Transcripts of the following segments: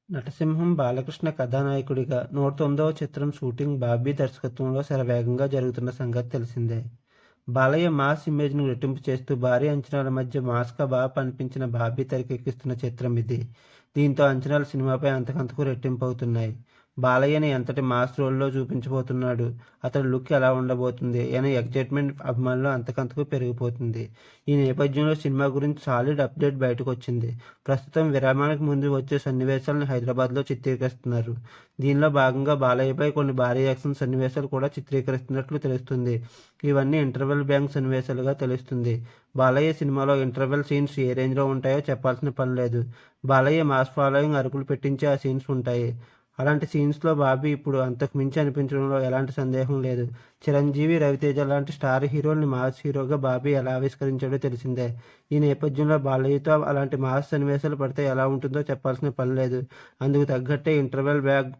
నటసింహం బాలకృష్ణ కథానాయకుడిగా 109వ చిత్రం షూటింగ్ బాబీ దర్శకత్వంలో శరవేగంగా జరుగుతున్న సంగతి తెలిసిందే. బాలయ్య మాస్ ఇమేజ్ను రెట్టింపు చేస్తూ భారీ అంచనాల మధ్య మాస్గా బాగా కనిపించిన బాబీ తెరకెక్కిస్తున్న చిత్రం ఇది. దీంతో అంచనాలు సినిమాపై అంతకంతకు రెట్టింపు అవుతున్నాయి. బాలయ్యని ఎంతటి మాస్ రోల్లో చూపించబోతున్నాడు, అతడి లుక్ ఎలా ఉండబోతుంది అనే ఎగ్జైట్మెంట్ అభిమానులు అంతకంతకు పెరిగిపోతుంది. ఈ నేపథ్యంలో సినిమా గురించి సాలిడ్ అప్డేట్ బయటకు వచ్చింది. ప్రస్తుతం విరామానికి ముందు వచ్చే సన్నివేశాలను హైదరాబాద్లో చిత్రీకరిస్తున్నారు. దీనిలో భాగంగా బాలయ్యపై కొన్ని భారీ యాక్షన్ సన్నివేశాలు కూడా చిత్రీకరిస్తున్నట్లు తెలుస్తుంది. ఇవన్నీ ఇంటర్వెల్ బ్యాంక్ సన్నివేశాలుగా తెలుస్తుంది. బాలయ్య సినిమాలో ఇంటర్వెల్ సీన్స్ ఏ రేంజ్లో ఉంటాయో చెప్పాల్సిన పని లేదు. బాలయ్య మాస్ ఫాలోయింగ్ అరుపులు పెట్టించే ఆ సీన్స్ ఉంటాయి. అలాంటి సీన్స్లో బాబీ ఇప్పుడు అంతకు మించి అనిపించడంలో ఎలాంటి సందేహం లేదు. చిరంజీవి, రవితేజ లాంటి స్టార్ హీరోల్ని మాస్ హీరోగా బాబీ ఎలా ఆవిష్కరించాడో తెలిసిందే. ఈ నేపథ్యంలో బాలయ్యతో అలాంటి మాస్ సన్నివేశాలు పడితే ఎలా ఉంటుందో చెప్పాల్సిన పని లేదు. అందుకు తగ్గట్టే ఇంటర్వెల్ బ్యాక్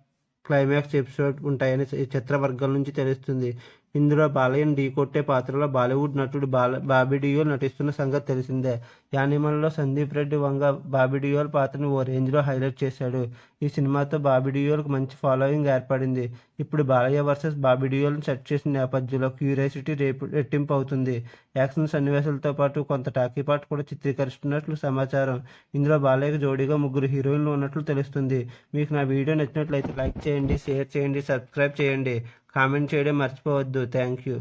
క్లైమాక్స్ ఎపిసోడ్ ఉంటాయని చిత్రవర్గాల నుంచి తెలుస్తుంది. ఇందులో బాలయ్యను ఢీకొట్టే పాత్రలో బాలీవుడ్ నటుడు బాబీ డియోల్ నటిస్తున్న సంగతి తెలిసిందే. యానిమల్లో సందీప్ రెడ్డి వంగ బాబీ డియోల్ పాత్రను ఓ రేంజ్లో హైలైట్ చేశాడు. ఈ సినిమాతో బాబీ డియోల్కి మంచి ఫాలోయింగ్ ఏర్పడింది. ఇప్పుడు బాలయ్య వర్సెస్ బాబీ డియోల్ని సెట్ చేసిన నేపథ్యంలో క్యూరియాసిటీ రెట్టింపు అవుతుంది. యాక్షన్ సన్నివేశాలతో పాటు కొంత టాకీ పాట కూడా చిత్రీకరిస్తున్నట్లు సమాచారం. ఇందులో బాలయ్యకు జోడీగా 3 హీరోయిన్లు ఉన్నట్లు తెలుస్తుంది. మీకు నా వీడియో నచ్చినట్లయితే లైక్ చేయండి, షేర్ చేయండి, సబ్స్క్రైబ్ చేయండి, కామెంట్ చేయడం మర్చిపోవద్దు. Thank you.